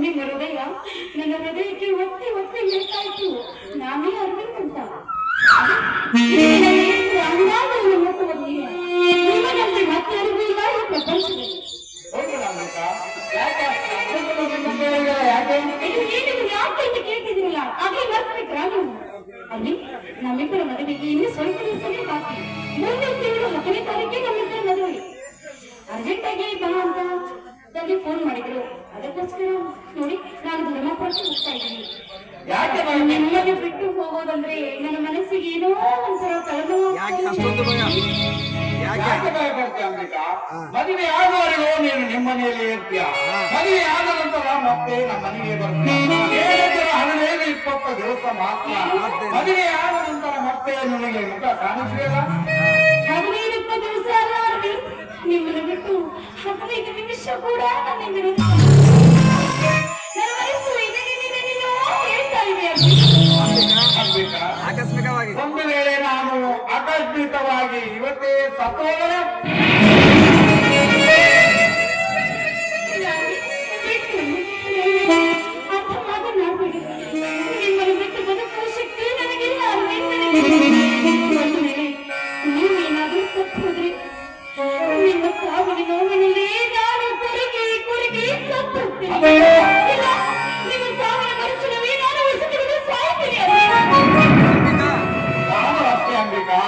ನಿಮ್ಮ ಹೃದಯ ನನ್ನ ಹೃದಯಕ್ಕೆ ಒತ್ತಿ ಒತ್ತಿ ಹೇಳ್ತಾಯ್ತು ನಾನೇ ಅರವಿಂದ್ ಅಂತ ನಿಮ್ಮನಂತೆ ಮತ್ತೆ ಅರಿವಿಲ್ಲ ಈ ಪ್ರಪಂಚದಲ್ಲಿ. ಯಾಕೆ ಕೇಳ್ತಿದ್ರಲ್ಲ ಆಗ್ಲೇ ಬರ್ತಿದ್ರ ನೀವು ಅಲ್ಲಿ ನಮ್ಮಿಬ್ಬರ ಮದುವೆಗೆ ಇನ್ನು ಸ್ವಲ್ಪ ದಿವಸನೇ ಬಾಕಿ. ಮುಂದಿನ ತಿಂಗಳು 10ನೇ ತಾರೀಕಿಗೆ ನಮ್ಮಿಬ್ಬರ ಮದುವೆ. ಅರ್ಜೆಂಟ್ ಆಗಿ ಬಾ ಅಂತ ನನಗೆ ಫೋನ್ ಮಾಡಿದ್ರು. ಅದಕ್ಕೋಸ್ಕರ ನೋಡಿ ನಾನು ಧರ್ಮಪುರಕ್ಕೆ ಹೋಗ್ತಾ ಇದ್ದೀನಿ. ನಿಮ್ಮನ್ನು ಬಿಟ್ಟು ಹೋಗೋದಂದ್ರೆ ನನ್ನ ಮನಸ್ಸಿಗೆ ಏನೋ ಒಂಥರ ತಲೆನೋವು. ಮದುವೆ ಆಗುವವರೆಗೂ ನೀನು ನಿಮ್ಮನೆಯಲ್ಲಿ ಇರ್ತೀಯ. ಮದುವೆ ಆದ ನಂತರ ಮತ್ತೆ ನಮ್ಮ ಮನೆಗೆ ಬರ್ತೀಯ. 15-20 ದಿವಸ ಮಾತ್ರ. ಮದುವೆ ಆದ ನಂತರ ಮತ್ತೆ ನಿನಗೆ ಮುಖ ಕಾಣಿಸಲಿಲ್ಲ. 15-20 ದಿವಸ ಅಲ್ಲ, ನಿಮ್ಮನ್ನು ಬಿಟ್ಟು 15 ನಿಮಿಷ ಕೂಡ ನನ್ನ ಆಕಸ್ಮಿಕವಾಗಿ ಒಂದು ವೇಳೆ ನಾನು ಆಕಸ್ಮಿಕವಾಗಿ ಇವತ್ತೇ ಸತ್ತೋದರೆ ನಿಮ್ಮನ್ನು ಬಿಟ್ಟು ಬದುಕುವ ಶಕ್ತಿ ನನಗಿಲ್ಲ. ನೀವೇನಾದ್ರೂ ಸತ್ತು ಹೋದ್ರೆ ನಿಮ್ಮ ಸಾವಿನ ನೋವಿನಲ್ಲಿ ನಾನು ಕೊರಗಿ ಕೊರಗಿ ಸತ್ತು ಹೋಗ್ತೀನಿ. ನಿಮ್ಮ ಸಾವಿನ ಖರ್ಚಿನಲ್ಲಿ ನಾನು ಉಸಿರು ಸಾಯ್ತೀನಿ. ನಾನು ಅಷ್ಟೇ ಅಂಬಿಕಾ.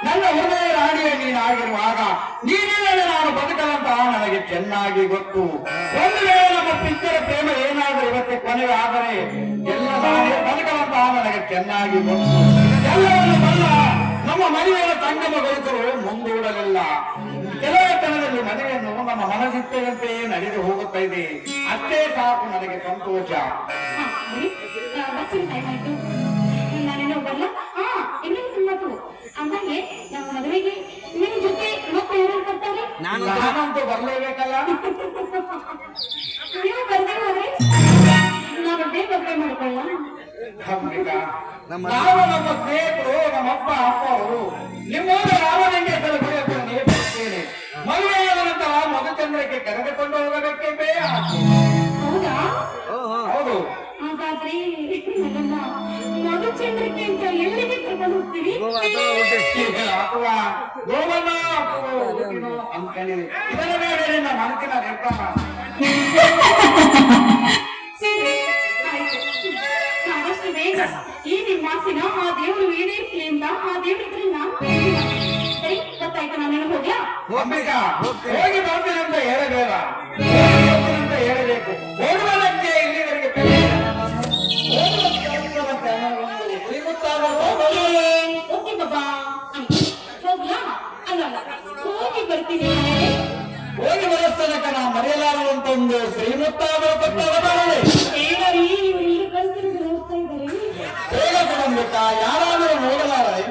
ನನ್ನ ಹೃದಯ ರಾಣಿಯ ನೀನಾಗಿರುವಾಗ ನೀನಿಲ್ಲದೆ ನಾನು ಬದುಕದಂತ ನನಗೆ ಚೆನ್ನಾಗಿ ಗೊತ್ತು. ಒಂದು ವೇಳೆ ನಮ್ಮ ಪಿಚ್ಚರ ಪ್ರೇಮ ಏನಾದರೂ ಇವತ್ತೆ ಕೊನೆ ಆದರೆ ಎಲ್ಲ ನಾನೇ ಬದುಕದಂತ ನನಗೆ ಚೆನ್ನಾಗಿ ಗೊತ್ತು. ಎಲ್ಲವನ್ನು ಬಲ್ಲ ನಮ್ಮ ಮದುವೆಯ ಸಂಗಮಗೊಳಿಸಲು ಮುಂದೂಡಲಿಲ್ಲ. ಕೆಲವೇ ಕ್ಷಣದಲ್ಲಿ ಮದುವೆಯನ್ನು ನಮ್ಮ ಮನಸ್ಸಿಟ್ಟಂತೆ ನಡೆದು ಹೋಗುತ್ತಾ ಇದೆ. ಅಷ್ಟೇ ಸಾಕು ನನಗೆ ಸಂತೋಷ. ನಾನೇನೋ ಬರಲ್ಲ. ಇನ್ನೊಂದು ಮಾತು, ಅಂದಾಗೆ ನಮ್ಮ ಮದುವೆಗೆ ನಿಮ್ ಜೊತೆ ಮತ್ತೆ ಯಾರು ಬರ್ತಾರೆ? ನಾನಂತೂ ಬರ್ಲೇಬೇಕಲ್ಲ. ನೀವು ಬರ್ದೇ ಹೋದ್ರೆ ನಾನು ಬೇಗ ಮದುವೆ ಮಾಡ್ಕೊಳ್ಳ. ನಾವು ನಮ್ಮ ಸ್ನೇಹಿತರು, ನಮ್ಮಪ್ಪ ಅಪ್ಪ ಅವರು ನಿಮ್ಮೂರ ರಾಮಲಿಂಗೇಶ್ವರ ಗುಡಿ ಹತ್ರ ನೇಮಿಸುತ್ತೇನೆ. ಮದುವೆಯಾದ ನಂತರ ಮಧುಚಂದ್ರಕ್ಕೆ ಕರೆದುಕೊಂಡು ಹೋಗಬೇಕೆ ಬೇಯ. ಹೌದಾ? ಹೌದು. ಹಾಗಾದ್ರೆ ನನ್ನನ್ನ ಮಧುಚಂದ್ರಕ್ಕೆ ಅಂತ ಎಲ್ಲಿಗೆ ಕರ್ಕೊಂಡು ಹೋಗ್ತೀವಿ? ಅಥವಾ ಗೋವನ್ನ ಅನ್ಕೊಂಡಿದೆ. ಇದರ ಮೇಲೆ ನಿನ್ನ ಮನಸ್ಸಿನ ನಿರ್ಧಾರ. ಆದಷ್ಟು ಬೇಗ ಈ ನಿಮ್ಮ ಮಾಸಿನ ಆ ದೇವರು ಈಡೇರಿಸಲಿ ಅಂತ ಆ ದೇವ್ರ ಹತ್ರ ನಾನು ಸರಿ ಗೊತ್ತಾಯ್ತು. ನಾನೇನು ಹೋಗ್ಲಾ? ಅಂಬಿಕಾ, ಹೋಗಿ ಬರ್ತೀನಿ ಅಂತ ಹೇಳಬೇಡ, ಅಂತ ಹೇಳಬೇಕು. ಹೋಗುವುದಕ್ಕೆ ಇಲ್ಲಿವರೆಗೆ ಓಕೆ ಬಾಬಾ. ಹೋಗ್ಲಾ? ಅಲ್ಲ ಹೋಗಿ ಬರ್ತೀನಿ. ಹೋಗಿ ಬರಸ್ತನಕ ನಾ ಮರೆಯಲಾರದಂತ ಒಂದು ಶ್ರೀಮುತ್ತಾದ ಪಟ್ಟಣದಲ್ಲಿ ಹೇಳರಿ, ಇಲ್ಲಿ ಕಲ್ತಿರೋದು ನೋಡ್ತಾ ಇದ್ದಾರೆ. ಬೇಗ ಕೊಡಂಬೇಕಾ? ಯಾರಾದರೂ ನೋಡಲಾರೆ?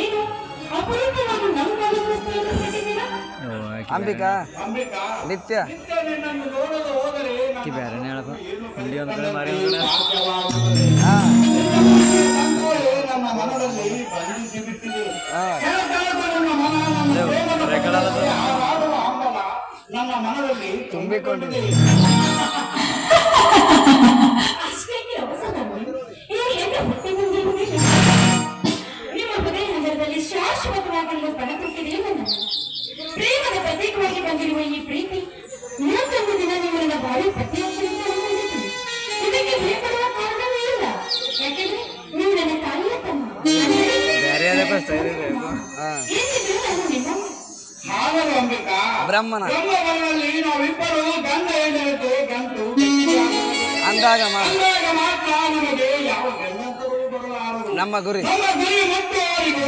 ಏನು ಅಪರೂಪವಾಗಿ ನಮ್ಮ ಕಾಲದ ಸಿಟ್ಟಿದ್ದೀರಾ? ಅಂಬಿಕಾ ಅಂಬಿಕಾ ನಿತ್ಯ ನಿತ್ಯ ನಿನ್ನನ್ನು ನೋಡಲು ಹೋದರೆ ನನ್ನ ಬೇರೆನೇ ಹೇಳಪ್ಪ ಹುಂಡಿ ಒಂದು ಕಡೆ ಮಾರಿ ಒಂದು ಕಡೆ ಸಾಧ್ಯವಾಗುತ್ತದೆ. ಹಾ ಸಂಕೋಲೆ ನನ್ನ ಮನದಲ್ಲಿ ಬಂಧಿಸಿ ಬಿಟ್ಟಿದೆ. ಹಾ ಕೆಲಕಾಲಕ್ಕೂ ನನ್ನ ಮನ ನನ್ನ ಪ್ರೇಮದ ಬಗ್ಗೆ ಹಾರಾಡುವ ಹಂಬಲ ನನ್ನ ಮನದಲ್ಲಿ ತುಂಬಿಕೊಂಡಿದೆ. ಅಷ್ಟೇಕೆ ಅವಸರವಾಗಿ? ಇದು ಎಲ್ಲಿ ಹುಟ್ಟಿ ಬಂದಿರುವುದಿಲ್ಲ? ನಿಮ್ಮ ಹೃದಯ ನಗರದಲ್ಲಿ ಶಾಶ್ವತವಾಗಿರುವ ಪಣತೊಟ್ಟಿದೆ ನನ್ನ ಪ್ರೇಮದ ಪ್ರತೀಕವಾಗಿ ಬಂದಿರುವ ಈ ಪ್ರೀತಿ ಇವತ್ತೊಂದು ದಿನ ನಿಮ್ಮನ್ನ ಬಾಳಿ ಪ್ರತ್ಯಕ್ಷದಿಂದ ಇದಕ್ಕೆ ಭಯಪಡುವ ಕಾರಣವೇ ಇಲ್ಲ. ಯಾಕೆಂದ್ರೆ ನೀವು ನನ್ನ ತಾಯಿಯ ತಮ್ಮ. ಬೇರೆ ಯಾರಪ್ಪ ಸರಿ ಹಾ ಏನಿದ್ರು ನಾನು ನಿಮ್ಮ ಹಾಗಲು ಅಂಬಿಕಾ ಬ್ರಹ್ಮನ ಬ್ರಹ್ಮವರದಲ್ಲಿ ನಾವಿಬ್ಬರು ಗಂಡ ಹೆಂಡತಿ ಗಂಟು ಅಂದಾಗ ಅಂದಾಗ ಮಾತ್ರ ನಮಗೆ ಯಾವ ಗಂಡಂತರೂ ಬರಲಾರದು. ನಮ್ಮ ಗುರಿ ನಮ್ಮ ಗುರಿ ಮುಟ್ಟುವವರಿಗೂ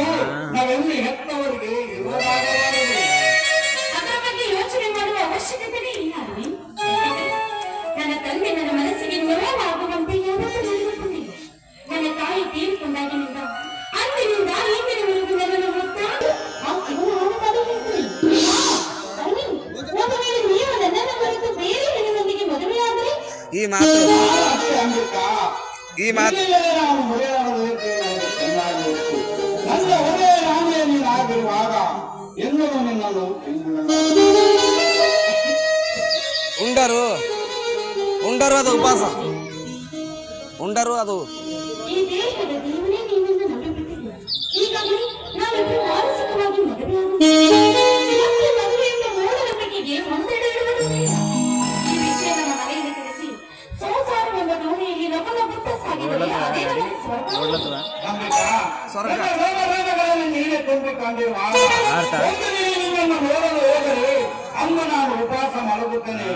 ನಾವೆಲ್ಲಿ ಹೆತ್ತವರಿಗೆ ಇರುವುದಾಗಬಾರದು. ಅದರ ಬಗ್ಗೆ ಯೋಚನೆ ಮಾಡುವ ಅವಶ್ಯಕತೆನೇ ಇಲ್ಲ ಅರವಿಂದ್. ನನ್ನ ತಂದೆ ನನ್ನ ಮನಸ್ಸಿಗೆ ನೋವಾಗುವಂತೆ ಯಾವತ್ತೂ ನಡೆದುಕೊಂಡಿಲ್ಲ. ನನ್ನ ತಾಯಿ ತೀರಿಕೊಂಡಾಗಿನಿಂದ ಅಂದಿನಿಂದ ಇಂದಿನವರೆಗೂ ನನ್ನನ್ನು ಹೊತ್ತಾಡಿ ಆ ಶಿವನ ಆನಂದದ ಹೇಳ್ತೀನಿ. ಅರವಿಂದ್, ಒಂದು ವೇಳೆ ನೀವು ನನ್ನನ್ನು ಹೊರತು ಬೇರೆ ಹೆಣ್ಣಿನೊಂದಿಗೆ ಮದುವೆಯಾದರೆ ಈ ಮಾತು ಅಷ್ಟೇ ಅಂಬಿಕಾ, ಈ ಮಾತು ಇಲ್ಲಿಯೇ ನಾವು ಮರೆಯಾಡಬೇಕು ನನಗೆ ಚೆನ್ನಾಗಿ ಗೊತ್ತು. ನನ್ನ ಒಳ್ಳೆಯ ರಾಣಿಯ ನೀನಾಗಿರುವಾಗ ಎಂದೂ ನಿನ್ನನ್ನು ಉಂಡರು ಅದು ಉಪವಾಸ ಉಂಡರು ಅದು ಈ ದೇಶದ ದೇವರೇ ನೀವೆಂದು ನಂಬಿಬಿಟ್ಟಿದ್ದೀರಿ. ಈಗಾಗಲೇ ನಾವಿಬ್ಬರು ಮಾನಸಿಕವಾಗಿ ಮದುವೆಯಾಗಿದ್ದೇವೆ. ಮತ್ತೆ ಮದುವೆಯಿಂದ ಮೂಢನಂಬಿಕೆಗೆ ಹೊಂದಿಡ ಇಡುವುದು ಬೇಡ. ಈ ವಿಷಯ ನಮ್ಮ ಮನೆಯಲ್ಲಿ ತಿಳಿಸಿ ಸಂಸಾರವೆಂಬ ದೋಣಿಯಲ್ಲಿ ನಮ್ಮನ್ನ ಸಾಗಿದರೆ ಅದೇ ನಮಗೆ ಸ್ವರ್ಗ. ಅಂಬಿಕಾ, ಸ್ವರ್ಗ. ನನ್ನ ರೋಗಗಳನ್ನು ನೀನೇ ತುಂಬಿಕೊಂಡಿರುವಾಗ ಆಡ್ತಾ? ಒಂದು ದಿನ ನಿನ್ನನ್ನು ನೋಡಲು ಹೋದರೆ ಅಂದು ನಾನು ಉಪವಾಸ ಮಲಗುತ್ತೇನೆ.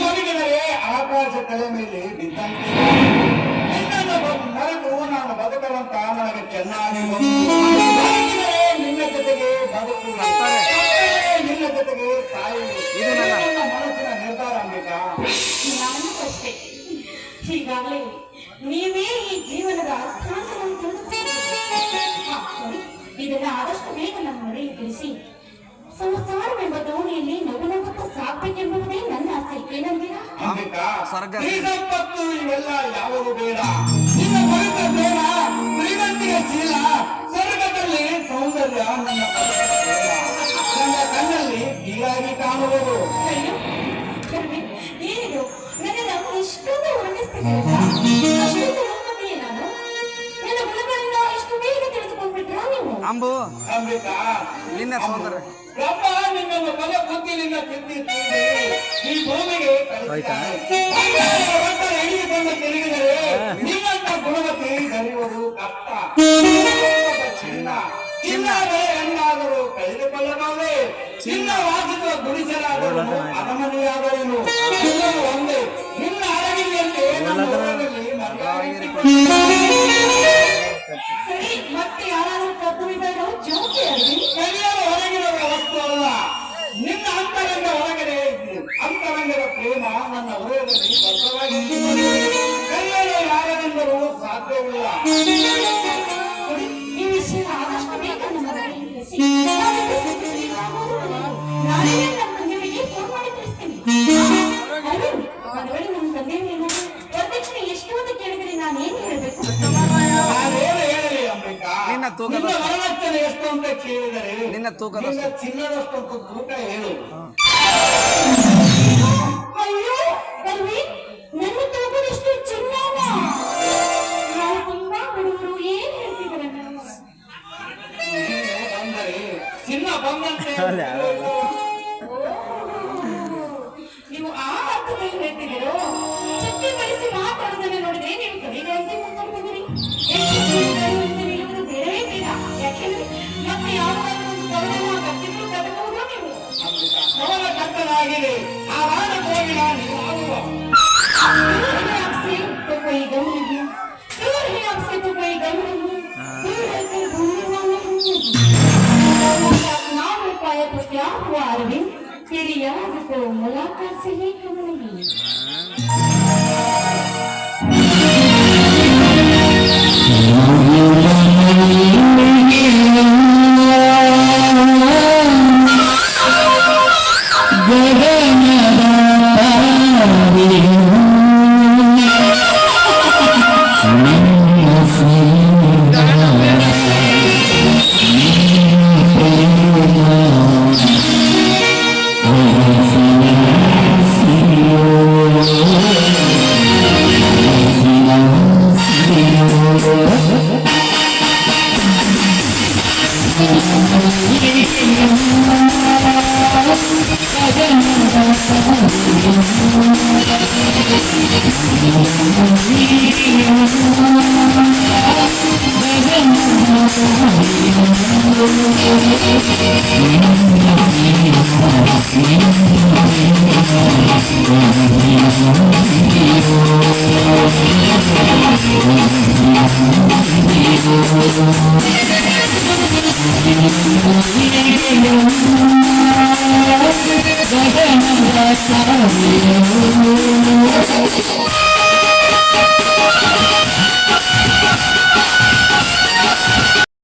ಮಲಗಿದರೆ ಆಕಾಶ ತಲೆ ಮೇಲೆ ಬಿದ್ದಂತೆ ನಿನ್ನನ್ನು ಮರೆತು ನಾನು ಬದುಕುವಂತ ನನಗೆ ಚೆನ್ನಾಗಿ ಗೊತ್ತು. ಮಲಗಿದರೆ ನಿನ್ನ ಜೊತೆಗೆ ಬದುಕು, ನಿನ್ನ ಜೊತೆಗೆ ಸಾಯಿ. ಇದು ನನ್ನ ಮನಸ್ಸಿನ ನಿರ್ಧಾರ ಅಂಬಿಕಾ. ನಾನು ಅಷ್ಟೇ. ಈಗಾಗಲೇ ನೀವೇ ಈ ಜೀವನದ ಅರ್ಥಾಂತವನ್ನು ತಿಳಿದುಕೊಂಡಿದ್ದೀರಿ. ಇದನ್ನ ಆದಷ್ಟು ಬೇಗ ನಮ್ಮ ಮನೆಗೆ ತಿಳಿಸಿ ಸಂಸಾರವೆಂಬ ದೋಣಿಯಲ್ಲಿ ನಗುನಗುತ್ತಾ ಸಾಕ್ಬೇಕೆಂಬುದೇ ನನ್ನ ಆಸೆ. ಏನಂತೀರಾ? ಅಂಬಿಕಾ, ಸ್ವರ್ಗ. ಈ ಸಂಪತ್ತು ಇವೆಲ್ಲ ಯಾವುವು ಬೇಡ. ನಿನ್ನ ಬದುಕ ಬೇಡ, ಶ್ರೀಮಂತಿಗೆ ಚೀಲ, ಸ್ವರ್ಗದಲ್ಲಿ ಸೌಂದರ್ಯ ನನ್ನ ಬದುಕ ಬೇಡ. ನನ್ನ ಕಣ್ಣಲ್ಲಿ ಹೀಗಾಗಿ ಕಾಣುವುದು. ಅಯ್ಯೋ, ಕರ್ಮಿ, ಏನಿದು ನನ್ನನ್ನು ಇಷ್ಟೊಂದು ವರ್ಣಿಸ್ತಿದ್ದೀರಲ್ಲ? ಅಷ್ಟೊಂದು ರೂಪವೇ ನಾನು ನನ್ನ ಗುಣಗಳಿಂದ ಇಷ್ಟು ಬೇಗ ತಿಳಿದುಕೊಂಡ್ಬಿಟ್ರಾ ನೀವು? ಅಂಬು ಅಂಬಿಕಾ, ನಿನ್ನ ಸೋದರ ಬ್ರಹ್ಮ ನಿನ್ನನ್ನು ಬಲ ಬುದ್ಧಿ ನಿನ್ನ ತಿದ್ದಿ ತೀಡಿ ಈ ಭೂಮಿಗೆ ಹೋಯ್ತಾ? ಹಿಡಿದುಕೊಂಡು ತಿರುಗಿದರೆ ನಿನ್ನಂತ ಗುಣವತಿ ದೊರೆಯುವುದು ಕಷ್ಟ. ಚಿನ್ನವೇ ಹೆಣ್ಣಾದರೂ ಕಳೆದುಕೊಳ್ಳಬಹುದೇ, ಚಿನ್ನ ವಾಸಿಸುವ ಗುಡಿಸಲಾದರೂ ಅರಮನೆಯಾದರೇನು ಒಂದೇ. ನಿನ್ನ ಅರಗಿನಲ್ಲಿ ನಮ್ಮ ಊರಲ್ಲಿ ಸರಿ, ಮತ್ತೆ ಯಾರಾದ್ರೂ ತಪ್ಪು ವಿಧಾನ ಜೋಕೆ ಅರವಿಂದ್. ಕಲಿಯಲು ಹೊರಗಿರುವ ವಸ್ತು ಅಲ್ಲ, ನಿನ್ನ ಅಂತರಂಗ ಹೊರಗಡೆ ಇದೆ. ಅಂತರಂಗದ ಪ್ರೇಮ ನನ್ನ ಹೃದಯದಲ್ಲಿ ಬದ್ಧವಾಗಿರುತ್ತದೆ. ಕಲಿಯಲು ಯಾರರಿಂದಲೂ ಸಾಧ್ಯವಿಲ್ಲ. ನೋಡಿ, ಈ ವಿಷಯ ಆದಷ್ಟು ಬೇಗ ನಮ್ಮ ಮನೆಗೆ ತಿಳಿಸಿ. ನಾವಿಬ್ಬರು ಸಿಕ್ಕಿದ್ದೀವಿ, ನಾನೇ ನಮ್ಮ ತಂದೆಯವರಿಗೆ ಫೋನ್ ಮಾಡಿ ತಿಳಿಸ್ತೀನಿ. ಅರವಿಂದ್, ಒಂದು ವೇಳೆ ನಮ್ಮ ತಂದೆಯವರು ವರದಕ್ಷಿಣೆ ಎಷ್ಟು ಅಂತ ಕೇಳಿದರೆ ನಾನೇನು ಹೇಳಬೇಕು? ನಾನೇನು ಹೇಳಲಿ ಅಂಬಿಕಾ? ನಿನ್ನ ತೂಕದ- ನಿನ್ನ ವರದಕ್ಷಿಣೆ ಎಷ್ಟು ಅಂತ ಕೇಳಿದರೆ ನಿನ್ನ ತೂಕದ- ನಿನ್ನ ಚಿನ್ನದಷ್ಟು ತೂಕ ಹೇಳು. ಅಯ್ಯೋ ಅರವಿಂದ್, ನನ್ನ ತೂಕದಷ್ಟು ಚಿನ್ನನ? ನಾವು ತುಂಬಾ ಹುಡುಗರು ಏನ್ ಹೇಳ್ತಿದ್ದಾರೆ ನಾವು? ಅಂದರೆ ಚಿನ್ನ ಬಂದಂತೆ ನೀವು ಆ ಅರ್ಥದಲ್ಲಿ ಹೇಳ್ತಿದ್ದೀರೋ? ಚಟ್ಟಿ ಬಳಸಿ ಮಾತಾಡೋದನ್ನ ನೋಡಿದ್ರೆ ನೀವು ಕಲಿಗಳಂತೆ ಮಾತಾಡ್ತಿದ್ದೀರಿ. ನಿಲ್ಲುವುದು ಬೇಡವೇ ಬೇಡ. ಯಾಕೆಂದ್ರೆ ಮತ್ತೆ ಯಾವಾಗಲೂ ಒಂದು ಕವಲನ್ನ ಕಟ್ಟಿದ್ರು ಕಟ್ಟಬಹುದು ನೀವು. ಕವಲ ಕಟ್ಟಲಾಗಿದೆ. ಆ ವಾರಕ್ಕೆ ಹೋಗಿ ನಾನು ಆಗುವ दूर है आपसे तो कोई गम नहीं, दूर है आपसे तो कोई गम नहीं, दूर है तो भूलने वाले नहीं। ना हो पाया तो क्या हुआ अरविंद, तेरी याद को मुलाकात से ही कम नहीं।